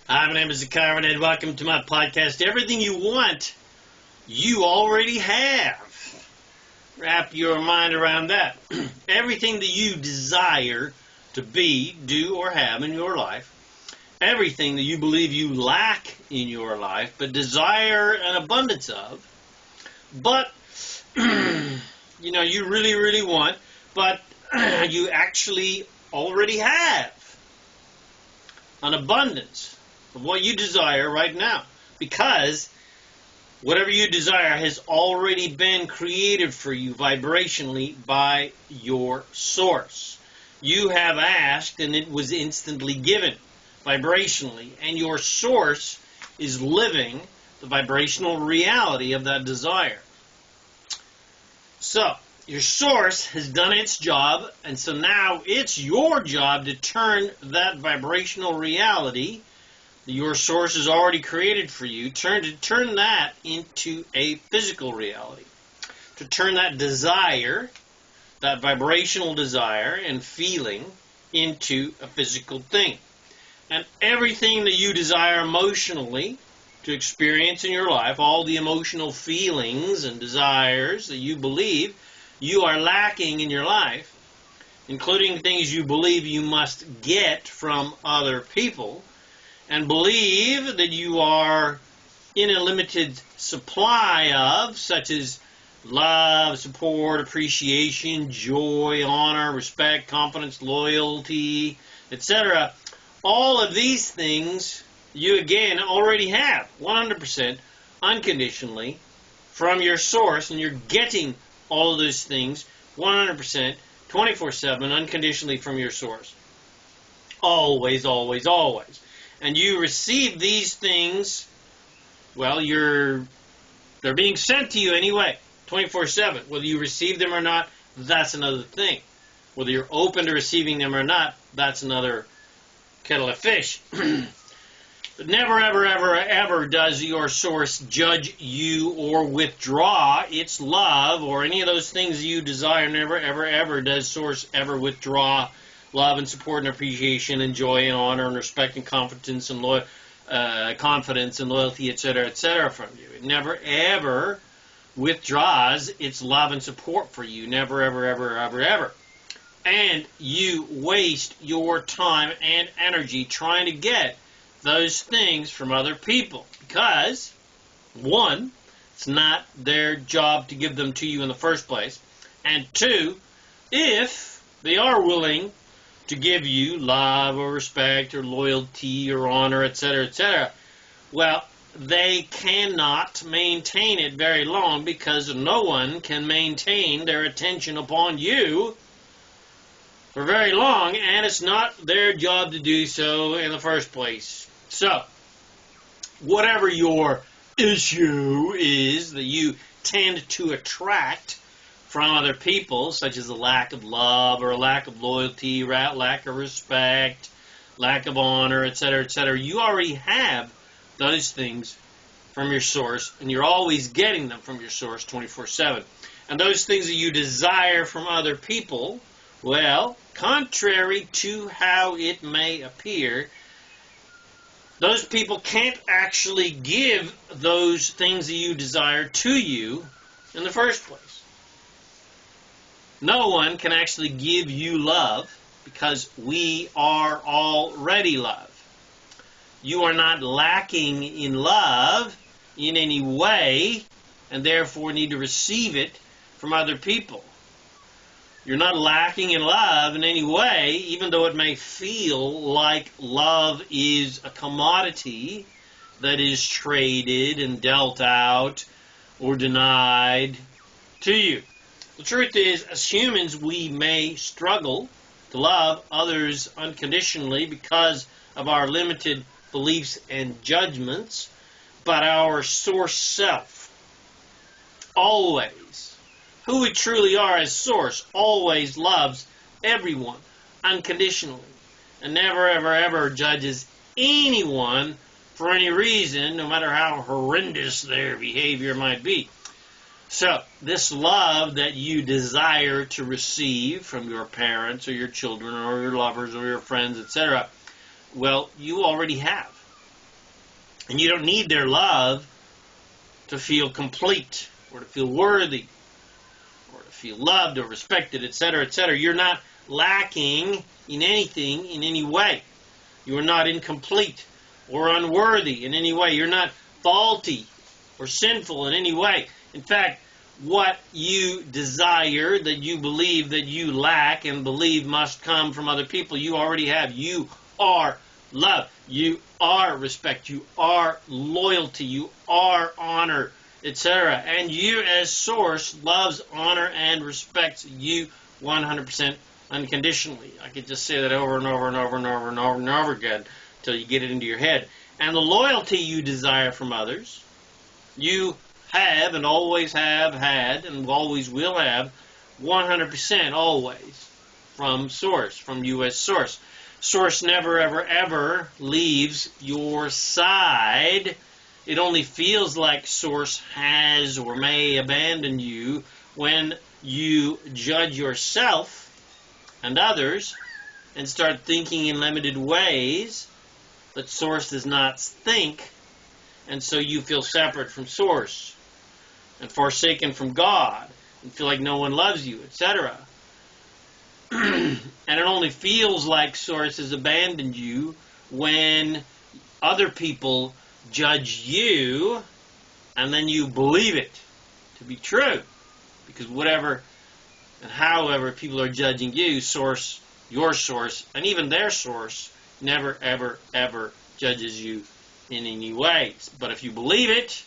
Hi, my name is ZaKaiRan, and welcome to my podcast. Everything you want, you already have. Wrap your mind around that. Everything that you desire to be, do, or have in your life, everything that you believe you lack in your life, but desire an abundance of, but, you really, really want, but you actually already have an abundance of what you desire right now, because whatever you desire has already been created for you vibrationally by your source. You have asked and it was instantly given vibrationally, and your source is living the vibrational reality of that desire. So your source has done its job, and so now it's your job to turn that vibrational reality your source has already created for you, turn that into a physical reality. To turn that desire, that vibrational desire and feeling, into a physical thing. And everything that you desire emotionally to experience in your life, all the emotional feelings and desires that you believe you are lacking in your life, including things you believe you must get from other people, and believe that you are in a limited supply of, such as love, support, appreciation, joy, honor, respect, confidence, loyalty, etc. All of these things you, again, already have 100% unconditionally from your source, and you're getting all of those things 100% 24/7 unconditionally from your source. Always, always, always. And you receive these things, well, they're being sent to you anyway, 24/7. Whether you receive them or not, that's another thing. Whether you're open to receiving them or not, that's another kettle of fish. But never, ever, ever, ever does your source judge you or withdraw its love or any of those things you desire. Never, ever, ever does source ever withdraw love and support and appreciation and joy and honor and respect and confidence and loyalty, etc., from you. It never, ever withdraws its love and support for you. Never, ever, ever, ever, ever. And you waste your time and energy trying to get those things from other people because, one, it's not their job to give them to you in the first place, and two, if they are willing to give you love or respect or loyalty or honor, etc., well, they cannot maintain it very long because no one can maintain their attention upon you for very long, and it's not their job to do so in the first place. So, whatever your issue is that you tend to attract from other people, such as a lack of love or a lack of loyalty, lack of respect, lack of honor, etc., you already have those things from your source, and you're always getting them from your source 24/7. And those things that you desire from other people, well, contrary to how it may appear, those people can't actually give those things that you desire to you in the first place. No one can actually give you love because we are already love. You are not lacking in love in any way and therefore need to receive it from other people. You're not lacking in love in any way, even though it may feel like love is a commodity that is traded and dealt out or denied to you. The truth is, as humans, we may struggle to love others unconditionally because of our limited beliefs and judgments, but our source self always, who we truly are as source, always loves everyone unconditionally and never, ever, ever judges anyone for any reason, no matter how horrendous their behavior might be. So, this love that you desire to receive from your parents or your children or your lovers or your friends, etc., well, you already have. And you don't need their love to feel complete or to feel worthy or to feel loved or respected, etc., etc. You're not lacking in anything in any way. You are not incomplete or unworthy in any way. You're not faulty or sinful in any way. In fact, what you desire, that you believe that you lack and believe must come from other people, you already have. You are love. You are respect. You are loyalty. You are honor, etc. And you as source loves, honor, and respects you 100% unconditionally. I could just say that over and over and over and over and over and over again until you get it into your head. And the loyalty you desire from others, you have and always have had and always will have 100% always from source, from you as source. Source never, ever, ever leaves your side. It only feels like source has or may abandon you when you judge yourself and others and start thinking in limited ways that source does not think, and so you feel separate from source and forsaken from God and feel like no one loves you, etc. And it only feels like source has abandoned you when other people judge you, and then you believe it to be true, because whatever and however people are judging you, source, your source, and even their source never, ever, ever judges you in any way. But if you believe it,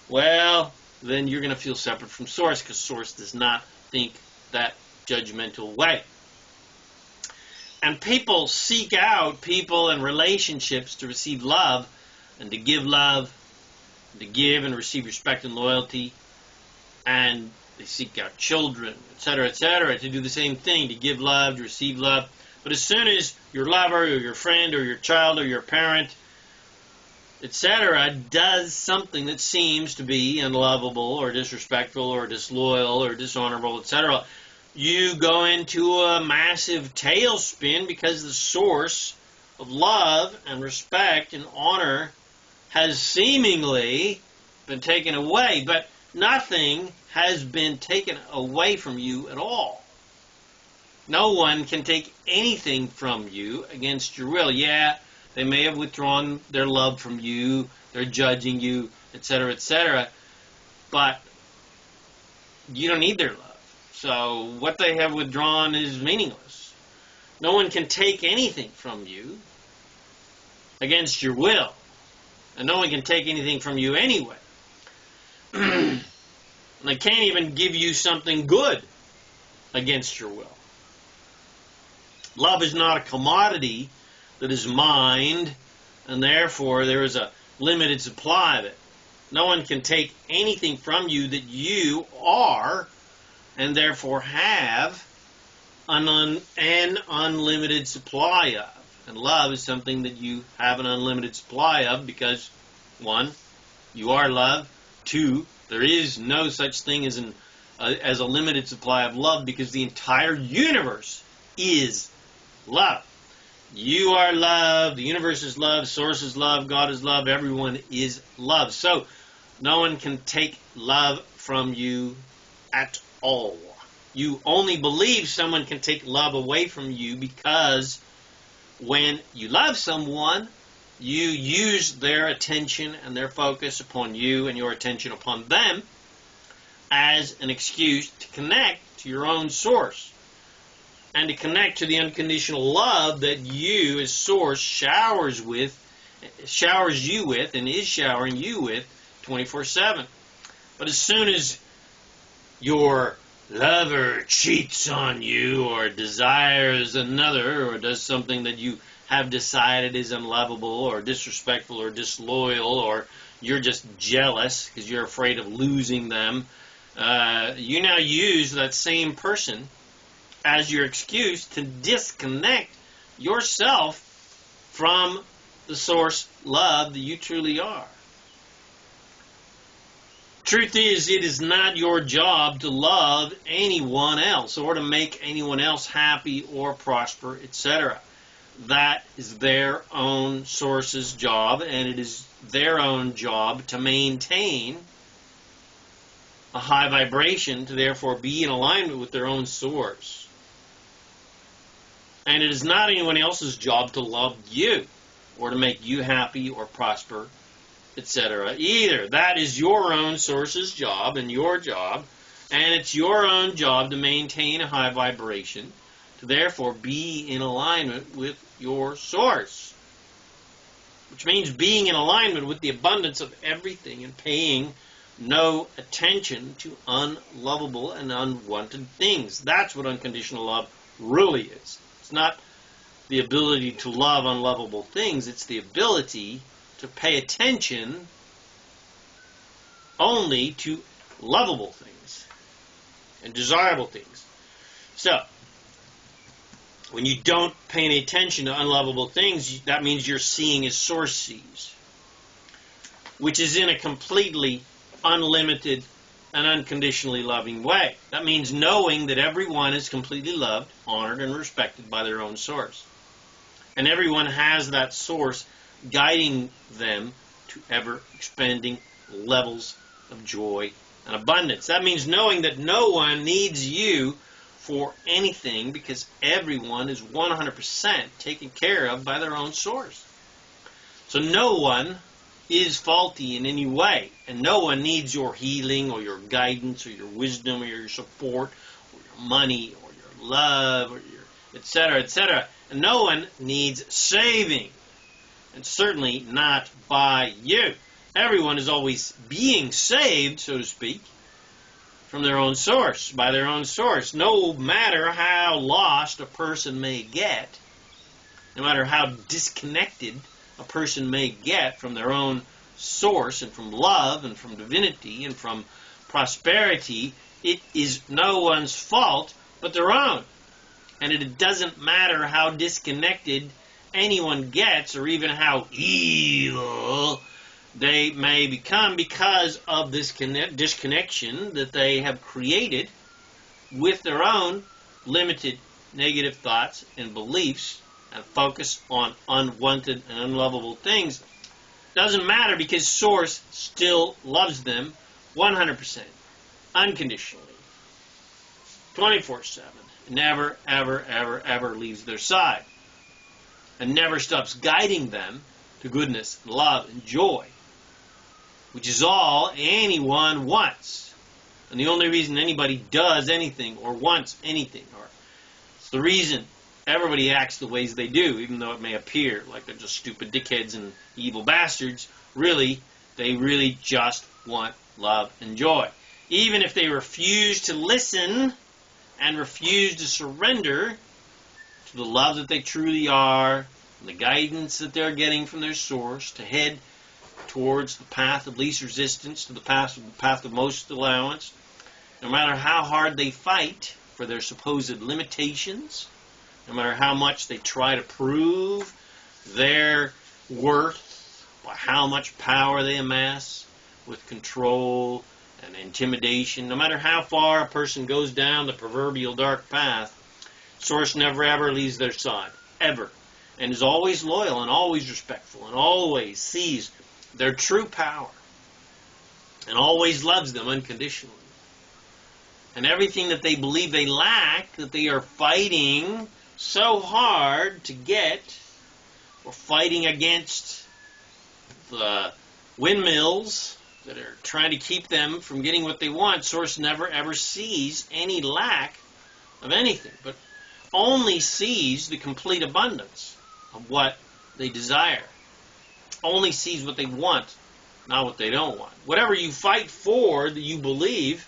well, then you're going to feel separate from source, because source does not think that judgmental way. And people seek out people and relationships to receive love and to give love, and to give and receive respect and loyalty, and they seek out children, etc., to do the same thing, to give love, to receive love. But as soon as your lover or your friend or your child or your parent, etc., does something that seems to be unlovable or disrespectful or disloyal or dishonorable, etc., you go into a massive tailspin, because the source of love and respect and honor has seemingly been taken away, but nothing has been taken away from you at all. No one can take anything from you against your will. Yeah, they may have withdrawn their love from you, they're judging you, etc., but you don't need their love. So what they have withdrawn is meaningless. No one can take anything from you against your will. And no one can take anything from you anyway. They can't even give you something good against your will. Love is not a commodity that is mined, and therefore there is a limited supply of it. No one can take anything from you that you are and therefore have an unlimited supply of. And love is something that you have an unlimited supply of because, 1, you are love. 2, there is no such thing as a limited supply of love, because the entire universe is love. You are love, the universe is love, source is love, God is love, everyone is love. So no one can take love from you at all. You only believe someone can take love away from you because when you love someone, you use their attention and their focus upon you and your attention upon them as an excuse to connect to your own source and to connect to the unconditional love that you as source showers you with and is showering you with 24/7. But as soon as your lover cheats on you or desires another or does something that you have decided is unlovable or disrespectful or disloyal, or you're just jealous because you're afraid of losing them, you now use that same person as your excuse to disconnect yourself from the source love that you truly are. Truth is, it is not your job to love anyone else or to make anyone else happy or prosper, etc. that is their own source's job, and it is their own job to maintain a high vibration, to therefore be in alignment with their own source. And it is not anyone else's job to love you or to make you happy or prosper, etc. either. That is your own source's job and your job, and it's your own job to maintain a high vibration, to therefore be in alignment with your source. Which means being in alignment with the abundance of everything and paying no attention to unlovable and unwanted things. That's what unconditional love really is. It's not the ability to love unlovable things. It's the ability to pay attention only to lovable things and desirable things. So, when you don't pay any attention to unlovable things, that means you're seeing as Source sees, which is in a completely unlimited and unconditionally loving way. That means knowing that everyone is completely loved, honored, and respected by their own source. And everyone has that source guiding them to ever-expanding levels of joy and abundance. That means knowing that no one needs you for anything, because everyone is 100% taken care of by their own source. So no one is faulty in any way, and no one needs your healing or your guidance or your wisdom or your support or your money or your love or your etc., etc. And no one needs saving, and certainly not by you. Everyone is always being saved, so to speak, from their own source, by their own source. No matter how lost a person may get, no matter how disconnected a person may get from their own source and from love and from divinity and from prosperity, it is no one's fault but their own. And it doesn't matter how disconnected anyone gets or even how evil they may become because of this disconnection that they have created with their own limited negative thoughts and beliefs and focus on unwanted and unlovable things. Doesn't matter, because Source still loves them 100%, unconditionally, 24/7. Never, ever, ever, ever leaves their side, and never stops guiding them to goodness, and love, and joy, which is all anyone wants. And the only reason anybody does anything or wants anything, or it's the reason everybody acts the ways they do, even though it may appear like they're just stupid dickheads and evil bastards, really, they really just want love and joy. Even if they refuse to listen and refuse to surrender to the love that they truly are, and the guidance that they're getting from their source to head towards the path of least resistance, to the path of most allowance, no matter how hard they fight for their supposed limitations, no matter how much they try to prove their worth by how much power they amass with control and intimidation, no matter how far a person goes down the proverbial dark path, Source never ever leaves their side, ever, and is always loyal and always respectful and always sees their true power and always loves them unconditionally. And everything that they believe they lack, that they are fighting so hard to get, or fighting against the windmills that are trying to keep them from getting what they want, Source never ever sees any lack of anything, but only sees the complete abundance of what they desire. Only sees what they want, not what they don't want. Whatever you fight for that you believe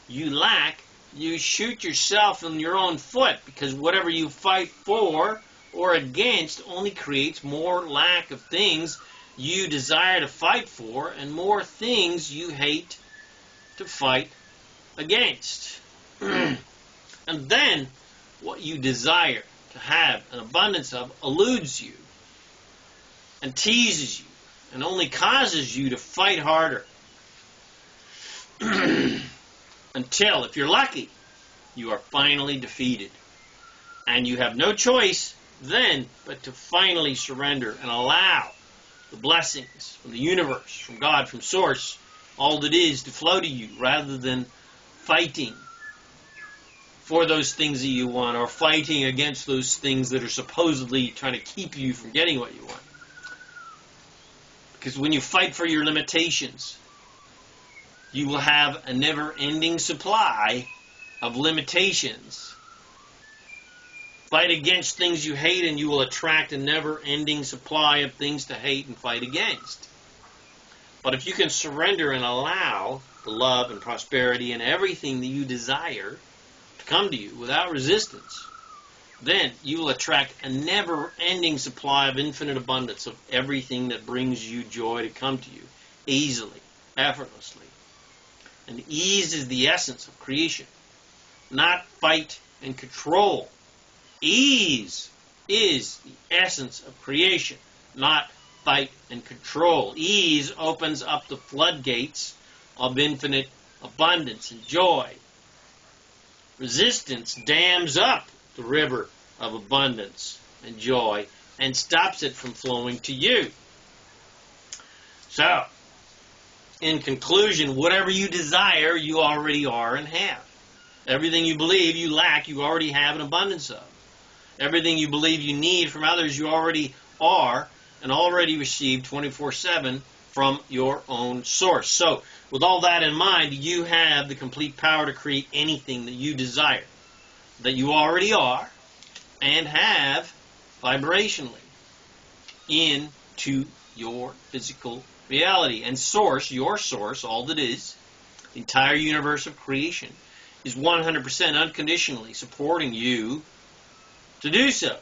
you lack, you shoot yourself in your own foot, because whatever you fight for or against only creates more lack of things you desire to fight for and more things you hate to fight against. And then what you desire to have an abundance of eludes you and teases you and only causes you to fight harder until, if you're lucky, you are finally defeated and you have no choice then but to finally surrender and allow the blessings from the universe, from God, from Source, all that is, to flow to you, rather than fighting for those things that you want, or fighting against those things that are supposedly trying to keep you from getting what you want. Because when you fight for your limitations, you will have a never-ending supply of limitations. Fight against things you hate, and you will attract a never-ending supply of things to hate and fight against. But if you can surrender and allow the love and prosperity and everything that you desire to come to you without resistance, then you will attract a never-ending supply of infinite abundance of everything that brings you joy to come to you easily, effortlessly. And ease is the essence of creation, not fight and control. Ease is the essence of creation, not fight and control. Ease opens up the floodgates of infinite abundance and joy. Resistance dams up the river of abundance and joy and stops it from flowing to you. So, in conclusion, whatever you desire, you already are and have. Everything you believe you lack, you already have an abundance of. Everything you believe you need from others, you already are and already receive 24/7 from your own source. So, with all that in mind, you have the complete power to create anything that you desire, that you already are and have vibrationally into your physical reality. And Source, your source, all that is, the entire universe of creation, is 100% unconditionally supporting you to do so.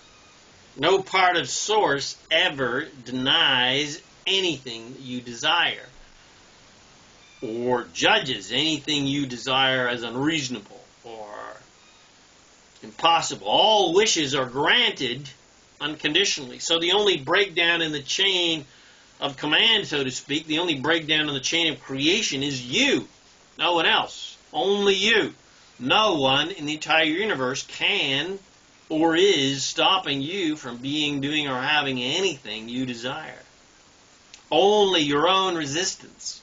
No part of Source ever denies anything that you desire or judges anything you desire as unreasonable or impossible. All wishes are granted unconditionally. So the only breakdown in the chain of command, so to speak, the only breakdown in the chain of creation is you. No one else. Only you. No one in the entire universe can or is stopping you from being, doing, or having anything you desire. Only your own resistance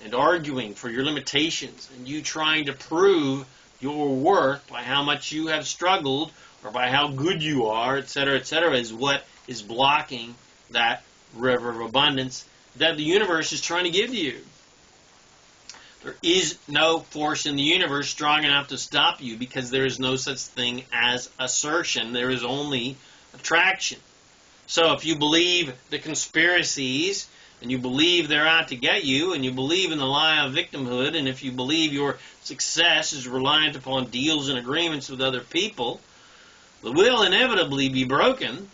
and arguing for your limitations and you trying to prove your worth by how much you have struggled or by how good you are, etc., is what is blocking that river of abundance that the universe is trying to give to you. There is no force in the universe strong enough to stop you because there is no such thing as assertion. There is only attraction. So if you believe the conspiracies and you believe they're out to get you and you believe in the lie of victimhood and if you believe your success is reliant upon deals and agreements with other people, it will inevitably be broken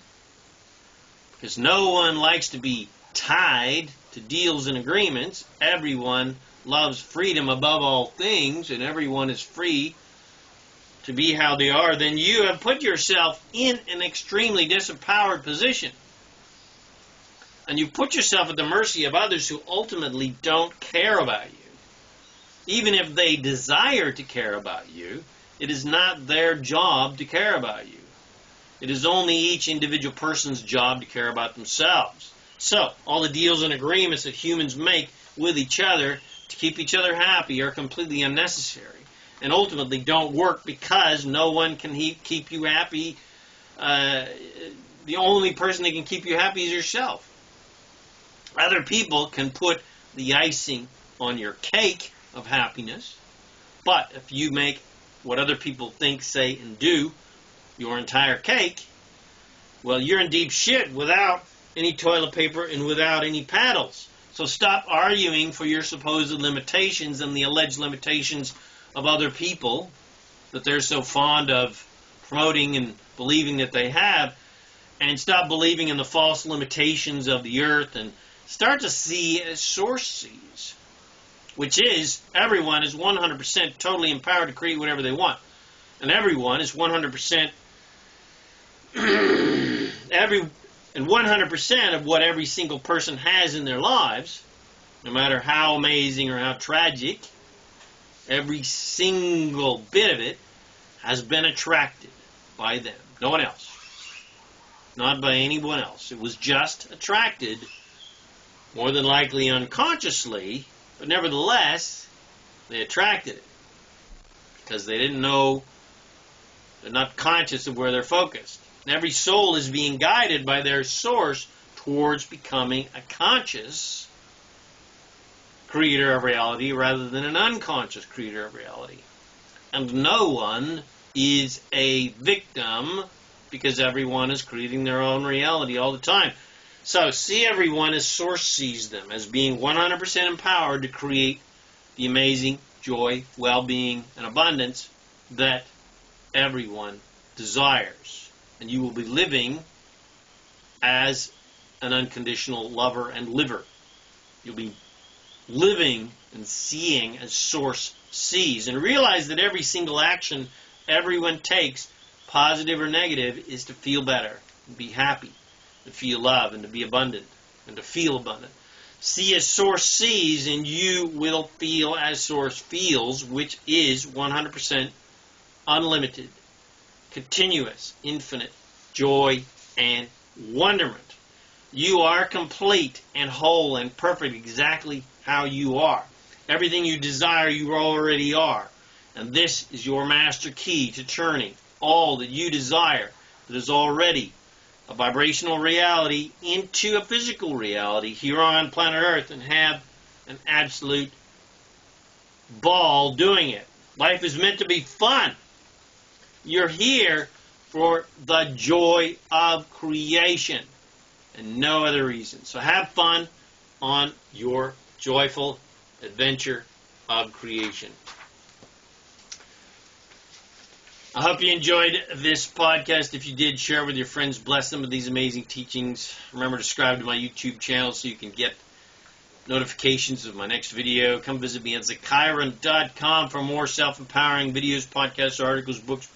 because no one likes to be tied to deals and agreements. Everyone loves freedom above all things, and everyone is free to be how they are. Then you have put yourself in an extremely disempowered position. And you put yourself at the mercy of others who ultimately don't care about you. Even if they desire to care about you, it is not their job to care about you. It is only each individual person's job to care about themselves. So, all the deals and agreements that humans make with each other to keep each other happy are completely unnecessary and ultimately don't work because no one can keep you happy. The only person that can keep you happy is yourself. Other people can put the icing on your cake of happiness, but if you make what other people think, say, and do your entire cake, well, you're in deep shit without any toilet paper and without any paddles. So stop arguing for your supposed limitations and the alleged limitations of other people that they're so fond of promoting and believing that they have, and stop believing in the false limitations of the earth and start to see as Source sees, which is everyone is 100% totally empowered to create whatever they want. And everyone is 100% 100% of what every single person has in their lives, no matter how amazing or how tragic, every single bit of it has been attracted by them. No one else. not by anyone else. It was just attracted, more than likely unconsciously, but nevertheless, they attracted it because they didn't know, they're not conscious of where they're focused. And every soul is being guided by their source towards becoming a conscious creator of reality rather than an unconscious creator of reality. And no one is a victim because everyone is creating their own reality all the time. So see everyone as source sees them, as being 100% empowered to create the amazing joy, well-being, and abundance that everyone desires. And you will be living as an unconditional lover and liver. You'll be living and seeing as source sees. And realize that every single action everyone takes, positive or negative, is to feel better, and be happy, to feel love, and to be abundant, and to feel abundant. See as source sees, and you will feel as source feels, which is 100% unlimited, continuous, infinite joy and wonderment. You are complete and whole and perfect exactly how you are. Everything you desire, you already are. And this is your master key to turning all that you desire that is already a vibrational reality into a physical reality here on planet Earth, and have an absolute ball doing it. Life is meant to be fun. You're here for the joy of creation and no other reason. So have fun on your joyful adventure of creation. I hope you enjoyed this podcast. If you did, share it with your friends. Bless them with these amazing teachings. Remember to subscribe to my YouTube channel so you can get notifications of my next video. Come visit me at ZaKaiRan.com for more self-empowering videos, podcasts, articles, books,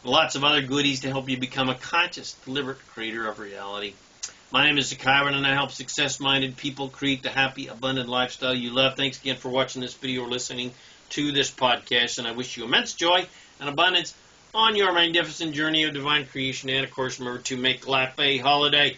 and lots of other goodies to help you become a conscious, deliberate creator of reality. My name is ZaKaiRan, and I help success-minded people create the happy, abundant lifestyle you love. Thanks again for watching this video or listening to this podcast, and I wish you immense joy and abundance on your magnificent journey of divine creation. And, of course, remember to make life a holiday.